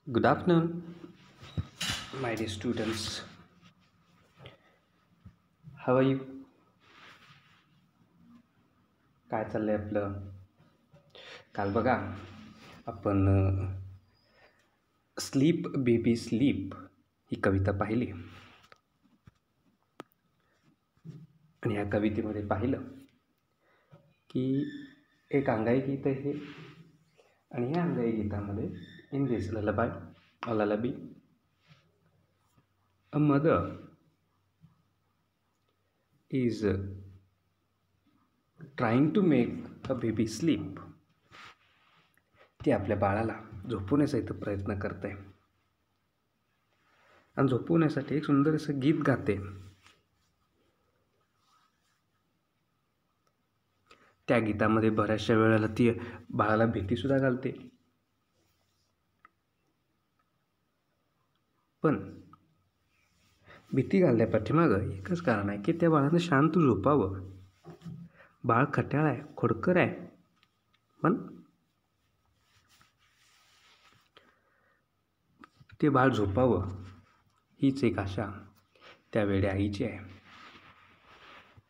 Good afternoon, my dear students. How are you? काय चाललंय आपलं? काल बघा आपण स्लीप बेबी स्लीप ही कविता पाहिली आणि ह्या कवितेमध्ये पाहिलं की एक अंगाई गीत आहे हे आणि या अंगाई गीतामध्ये in this lullaby a mother is trying to make a baby sleep. ती आपल्या बाळाला झोपवण्याचा इथं प्रयत्न करते आणि झोपवण्यासाठी एक सुंदर असं गीत गाते. त्या गीतामध्ये बऱ्याचशा वेळेला ती बाळाला भीतीसुद्धा घालते, पण भीती घालल्या पाठीमागं एकच कारण आहे की त्या बाळानं शांत झोपावं. बाळ खट्याळ आहे, खोडकर आहे, पण ते बाळ झोपावं हीच एक आशा त्या वेड्या आईची आहे.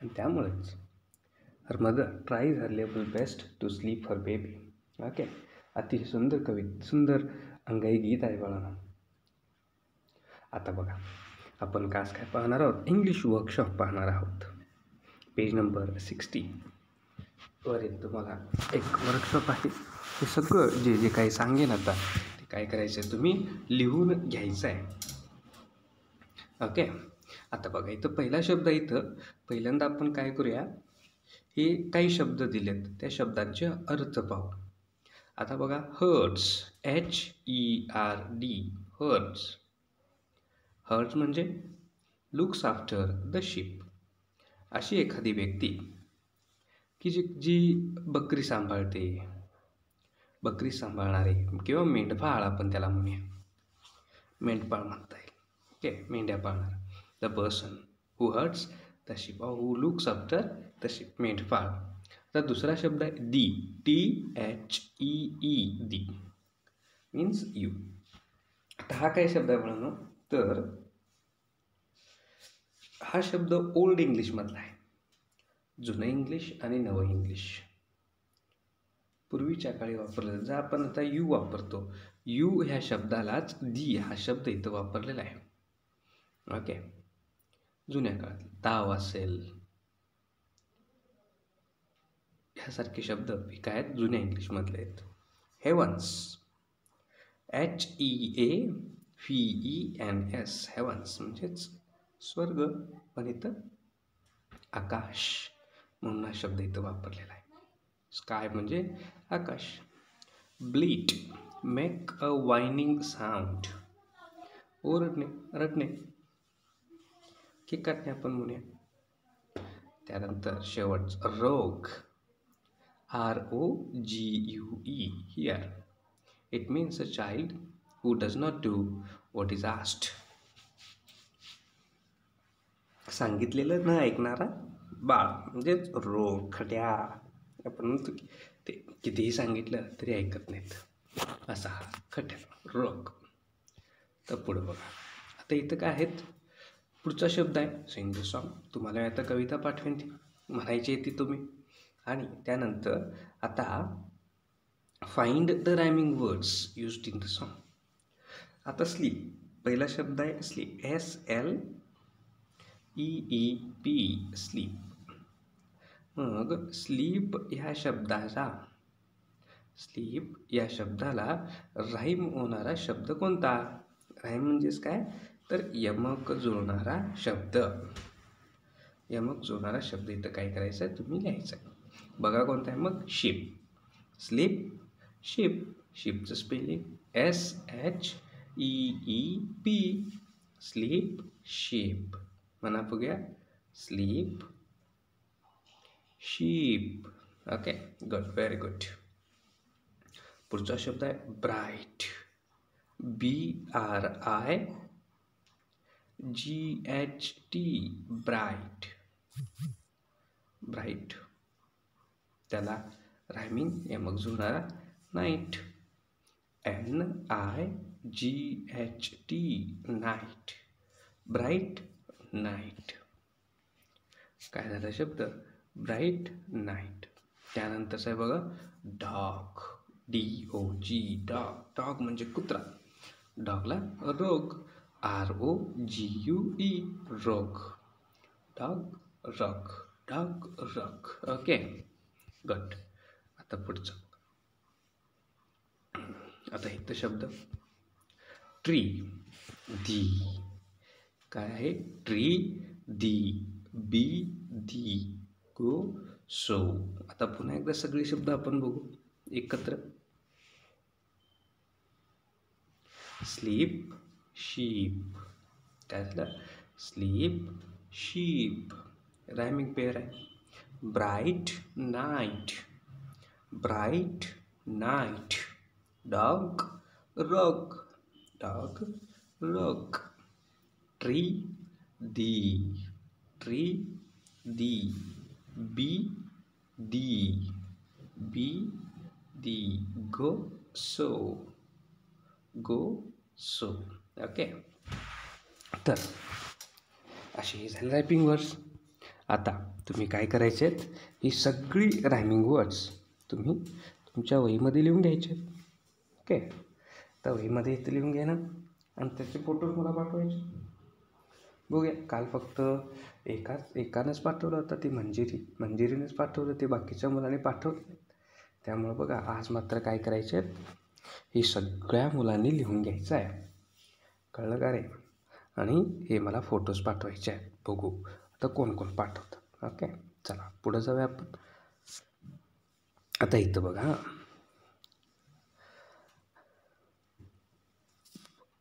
आणि त्यामुळेच her mother tries her level best to sleep her baby. Okay, अतिशय सुंदर अंगाई गीत आहे बाळांनो. आता बघा आपण काय पाहणार आहोत, इंग्लिश वर्कशॉप पाहणार आहोत. पेज नंबर 60 वरील तुम्हाला एक वर्कशॉप आहे. हे सगळं जे काही सांगेन आता ते काय करायचं आहे, तुम्ही लिहून घ्यायचं आहे. ओके, आता बघा इथं पहिला शब्द इथं पहिल्यांदा आपण काय करूया, हे काही शब्द दिलेत त्या शब्दांचे अर्थ पाहू. आता बघा हर्ट्स, HERD, हर्ट्स. हर्ट्स म्हणजे लुक्स आफ्टर द शीप. अशी एखादी व्यक्ती की जी बकरी सांभाळते, बकरी सांभाळणारे किंवा मेंढपाळ आपण त्याला म्हणूया, मेंढपाळ म्हणता येईल. ओके, मेंढ्या पाळणार. The person who hertz the ship और हू लुक्स आफ्टर द शीप, मेंढपाळ. तर दुसरा शब्द आहे दी, THEE, दी मीन्स यू. आता हा काय शब्द आहे म्हणून, तर हा शब्द ओल्ड इंग्लिशमधला आहे. जुनं इंग्लिश आणि नवं इंग्लिश पूर्वीच्या काळी वापरलं. जर आपण आता यू वापरतो, यू ह्या शब्दालाच दी हा शब्द इथं वापरलेला आहे. ओके, जुन्या काळात ताव असेल ह्यासारखे शब्द काय आहेत, जुन्या इंग्लिशमधले आहेत. हेवन्स, HEAVENS, हेवन्स म्हणजेच स्वर्ग, पण इथं आकाश म्हणून हा शब्द इथं वापरलेला आहे. स्काय म्हणजे आकाश. ब्लीट, मेक अ वायनिंग साऊंड, ओरडणे, रडणे, किकाटणे आपण म्हणूया. त्यानंतर शेवट रोग, ROGUE, here. It means a child who does not do what is asked. सांगितलेलं न ऐकणारा बाळ म्हणजेच रोग, खट्या. आपण म्हणतो की ते कितीही सांगितलं तरी ऐकत नाहीत, असा हा खट्या रोग. तर पुढं बघा, आता इथं काय आहेत, पुढचा शब्द आहे सिंग द सॉन्ग. तुम्हाला आता कविता पाठवेन ती म्हणायची आहे ती तुम्ही. आणि त्यानंतर आता find the rhyming words used in the song. आता स्लीप, पहिला शब्द आहे स्लीप, SLEEP, स्लीप. मग स्लीप या शब्दाला राईम होणारा शब्द कोणता? राईम म्हणजेच काय, तर यमक जुळणारा शब्द. यमक जुळणारा शब्द इथं काय करायचं आहे, तुम्ही लिहायचं आहे. बघा कोणता आहे मग, शिप. Sleep, ship. शिपचं स्पेलिंग SHEEP, स्लीप, शिप. म्हणा बघूया, sleep, sheep. Okay, good, very good. पुढचा शब्द आहे ब्राईट, BRIGHT, ब्राईट. ब्राईट त्याला रायमिंग यमक जुळणारा night. NIGHT, night. Bright night. काय झाला शब्द? Bright night. त्यानंतरच आहे बघा डॉग, DOG, डॉग. डॉग म्हणजे कुत्रा. डॉगला rogue, ROGUE, rogue. Dog rock, dog rock. Okay good. आता पुढचं. आता इथं शब्द ट्री, दी. काय आहे? Tree, thee, bee, thee, go, so. आता पुन्हा एकदा सगळे शब्द आपण बघू एकत्र. Sleep, sheep. काय झालं? Sleep, sheep. रायमिंग पेअर आहे. Bright night, bright night. Dog rock, dog rock. Tree, thee, tree, thee, bee, thee, bee, thee, go, so, go, so. Okay. तर असे हे झाले रायमिंग वर्ड्स. आता तुम्ही काय करायचे आहेत? ही सगळी रायमिंग वर्ड्स तुम्ही तुमच्या वहीमध्ये लिहून घ्यायचे आहेत. ओके. तर वहीमध्ये इथं लिहून घ्या ना, आणि त्याचे फोटोज मला पाठवायचे. बघूया, काल फक्त एकानंच पाठवलं होतं, ती मंजिरीनेच पाठवलं, ते बाकीच्या मुलांनी पाठवलं. त्यामुळं बघा, आज मात्र काय करायचे आहेत? ही सगळ्या मुलांनी लिहून घ्यायचं आहे. कळलं का रे? आणि हे मला फोटोज पाठवायचे आहेत. बघू आता कोण कोण पाठवतं. ओके, चला पुढं जाऊया आपण. आता इथं बघा,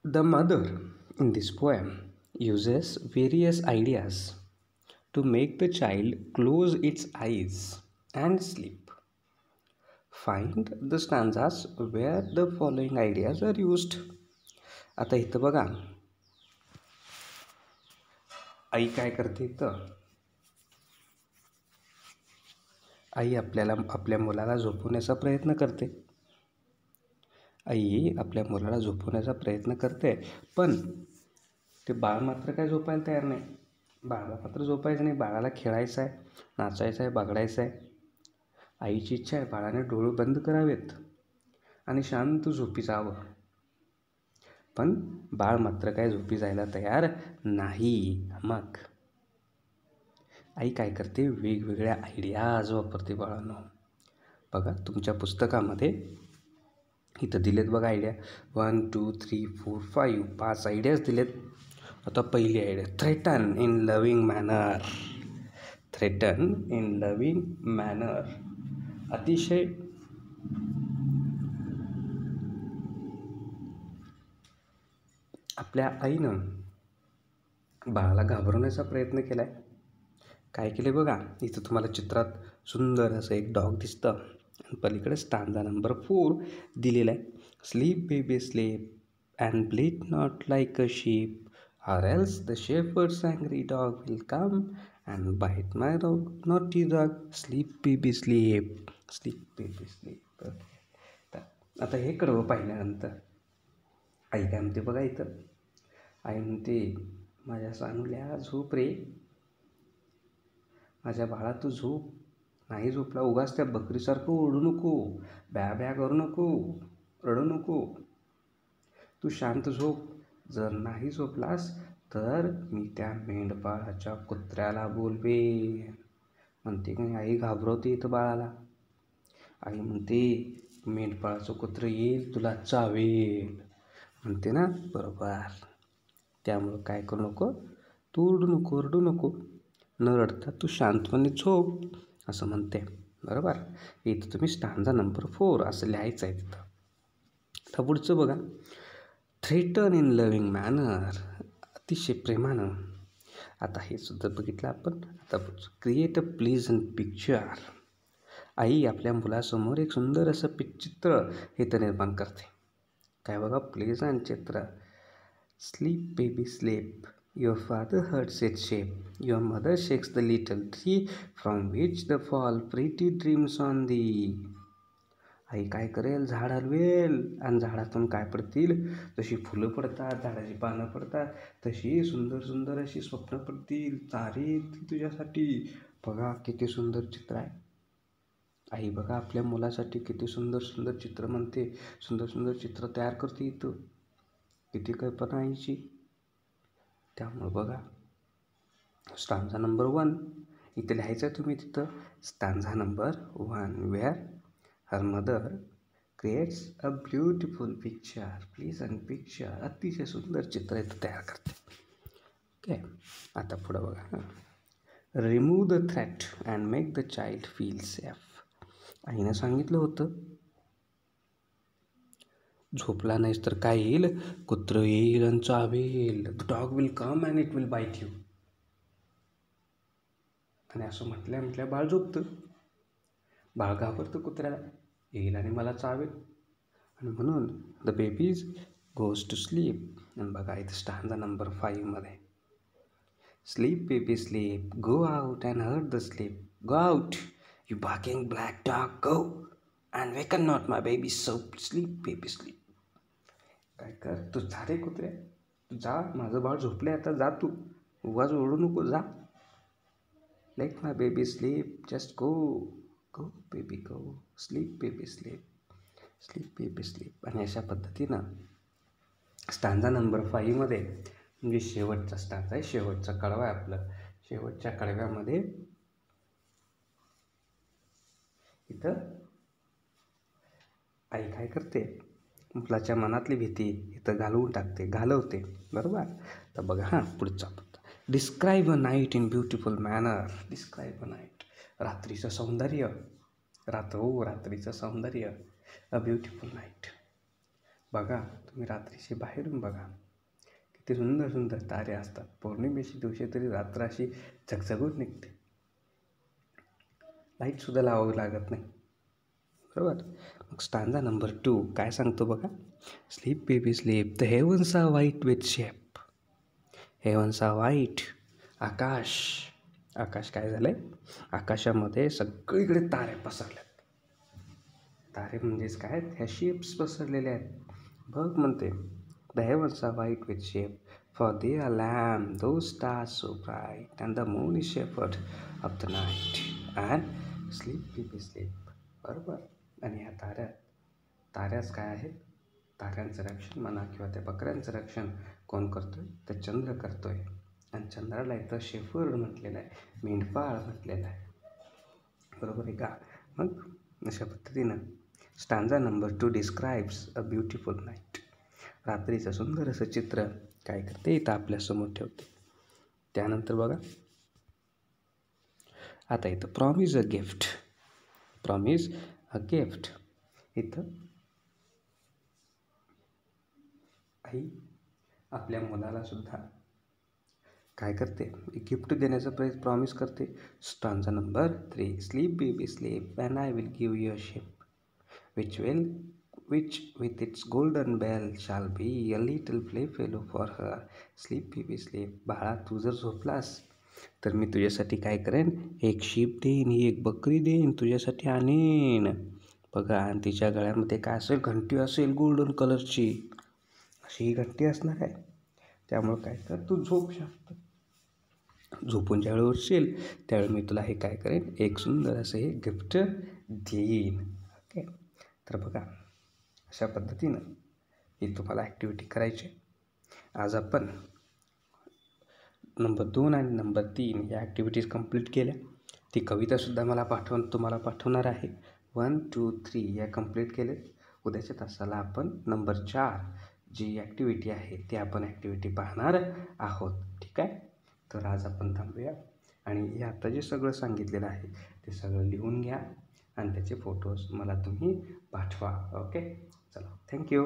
the mother in this poem uses various ideas to make the child close its eyes and sleep. Find the stanzas where the following ideas are used. आता इथं बघा, आई काय करते? इथं आई आपल्या मुलाला झोपवण्याचा प्रयत्न करते. आई आपल्या मुलाला झोपवण्याचा प्रयत्न करते, पण ते बाळ मात्र काय झोपायला तयार नाही. बाळाला मात्र झोपायचं नाही. बाळाला खेळायचं आहे, नाचायचं आहे, बागडायचं आहे. आईची इच्छा आहे बाळाने डोळे बंद करावेत आणि शांत झोपी जावं, पण बाळ मात्र काय झोपी जायला तयार नाही. मग आई काय करते? वेगवेगळ्या आयडियाज वापरते बाळांनो. बघा तुमच्या पुस्तकामध्ये इथं दिलेत बघा आयडिया. 1 2 3 4 5 5 आयडियाज दिलेत. आता पहिली idea, threaten in loving manner. Threaten in loving manner. अतिशय आपल्या आईनं बाळाला घाबरवण्याचा प्रयत्न केला आहे. काय केले बघा, इथं तुम्हाला चित्रात सुंदर असं एक डॉग दिसतं, आणि पलीकडे स्टांजा नंबर 4 दिलेला आहे. Sleep baby sleep and bleat not like a sheep, or else the shepherd's angry dog will come and bite my dog, naughty dog. Sleep baby sleep, sleep baby sleep. आता हे कडवं पाहिल्यानंतर आई काय म्हणते बघा इथं. आई म्हणते, माझ्या सानूल्या झोप रे, माझ्या बाळा तू झोप. नाही झोपला उगाच त्या बकरीसारखं ओरडू नको, ब्या ब्या करू नको, रडू नको. तू शांत झोप. जर नाही झोपलास तर मी त्या मेंढपाळाच्या कुत्र्याला बोलवेन. म्हणते की आई घाबरवते इथं बाळाला. आई म्हणते मेंढपाळाचं कुत्रं येईल तुला चावेल, म्हणते ना. बरोबर. त्यामुळं काय करू नको, तू ओरडू नको, न रडता तू शांतपणे झोप, असं म्हणते. बरोबर. इथं तुम्ही स्टांजा नंबर 4 असं लिहायचं आहे तिथं. तर पुढचं बघा, थ्रेटन इन लव्हिंग मॅनर. अतिशय प्रेमानं. आता हे सुद्धा बघितलं आपण. आता क्रिएट अ प्लीजंट पिक्चर. आई आपल्या मुलासमोर एक सुंदर असं चित्र हे तर निर्माण करते. काय बघा, प्लीजंट चित्र. Sleep baby sleep, your father herds it sheep, your mother shakes the little tree from which the fall pretty dreams on thee. आई काय करेल, झाड हलवेल आणि झाडातून काय पडतील, जशी फुलं पडतात, झाडाची पानं पडतात, तशी सुंदर सुंदर अशी स्वप्न पडतील, तारे येतील तुझ्यासाठी. बघा किती सुंदर चित्र आहे. आई बघा आपल्या मुलासाठी किती सुंदर सुंदर चित्र म्हणते, सुंदर सुंदर चित्र तयार करते. इथं किती कल्पना आईची. त्यामुळं बघा स्टांजा नंबर 1 इथं लिहायचं तुम्ही. तिथं stanza number 1 where her mother creates a beautiful picture, pleasant picture. अतिशय सुंदर चित्र इथं तयार करते. ओके, आता पुढं बघा. Remove the threat and make the child feel safe. आईनं सांगितलं होतं झोपला नाहीस तर काय येईल, कुत्रं येईल आणि चावेल. The dog will come and it will bite you. आणि असं म्हटल्या बाळ झोपतं. बाळ घाबरतं कुत्र्याला, येईल आणि मला चावेल. आणि म्हणून the babies goes to sleep. आणि बघा इथं स्टांजा नंबर 5 मध्ये sleep baby sleep, go out and hurt the sleep, go out you barking black dog, go and waken not my baby, so sleep baby sleep. काय कर, तू जा रे कुत्र्या, तू जा, माझं बाळ झोपले, आता जा तू, उगाच ओरडू नको, जा. Let my baby sleep, just go go baby go, sleep baby sleep, sleep baby sleep. आणि अशा पद्धतीनं स्टांजा नंबर 5 मध्ये म्हणजे शेवटचा स्टांजा आहे, शेवटचा कडवा आहे आपलं. शेवटच्या कडव्यामध्ये इथं आई काय करते, मुलाच्या मनातली भीती इथं घालवते. बरोबर. तर बघा हां पुढचा पत्ता. Describe a night in beautiful manner. Describe a night, रात्रीचं सौंदर्य. रात्रीचं सौंदर्य, अ ब्युटिफुल नाईट. बघा तुम्ही रात्रीशी बाहेरून बघा किती सुंदर सुंदर तारे असतात. पौर्णिमेच्या दिवशी तरी रात्र अशी झगझगून निघते, लाईटसुद्धा लावावं लागत नाही. बरोबर. मग स्टांजा नंबर 2 काय सांगतो बघा. Sleep baby sleep, the heavens are white with sheep. Heavens are white, आकाश काय झालंय, आकाशामध्ये सगळीकडे तारे पसरल्यात. तारे म्हणजेच काय, ह्या शेप्स पसरलेल्या आहेत. बघ म्हणते the heavens are white with shape, for they are lamp, though stars so bright, and the moon is shepherd of the night, and sleep baby sleep. बरोबर. आणि ह्या ताऱ्याच काय आहेत, ताऱ्यांचं रक्षण म्हणा किंवा त्या बकऱ्यांचं रक्षण कोण करतोय, तर चंद्र करतोय. आणि चंद्राला इथं शेफर्ड म्हटलेलं आहे, मेंढपाळ म्हटलेलं आहे. बरोबर आहे का. मग अशा पद्धतीनं stanza number 2 describes a beautiful night. रात्रीचं सुंदर असं चित्र काय करते इथं आपल्यासमोर ठेवते. त्यानंतर बघा आता इथं promise a gift. Promise a gift. इथं आई आपल्या मुलाला सुद्धा काय करते, गिफ्ट देण्याचा प्रॉमिस करते. Stanza number 3 sleep baby sleep, and I will give you a ship which with its golden bell shall be a little playfellow for her. Sleep baby sleep. बाळा तू जर झोपलास तर मी तुझ्यासाठी काय करेन, एक शीप देईन, एक बकरी देईन, तुझ्यासाठी आणीन. बघा आणि तिच्या गळ्यामध्ये काय असेल, घंटी असेल गोल्डन कलरची, अशी ही घंटी असणार आहे. त्यामुळं काय कर, तू झोप शांत. झोपून ज्यावेळी उठशील त्यावेळी मी तुला हे काय करेन, एक सुंदर असं हे गिफ्ट देईन. ओके. तर बघा अशा पद्धतीनं ही तुम्हाला ॲक्टिव्हिटी करायची. आज आपण नंबर 2 आणि नंबर 3 या ॲक्टिव्हिटीज कंप्लीट केल्या. ती कवितासुद्धा तुम्हाला पाठवणार आहे. 1, 2, 3 या कंप्लीट केले. उद्याच्या तासाला आपण नंबर 4 जी ॲक्टिव्हिटी आहे ती आपण ॲक्टिव्हिटी पाहणार आहोत. ठीक आहे. तर आज आपण थांबूया आणि हे आता जे सगळं सांगितलेलं आहे ते सगळं लिहून घ्या आणि त्याचे फोटोज मला तुम्ही पाठवा. ओके. चला, थँक्यू.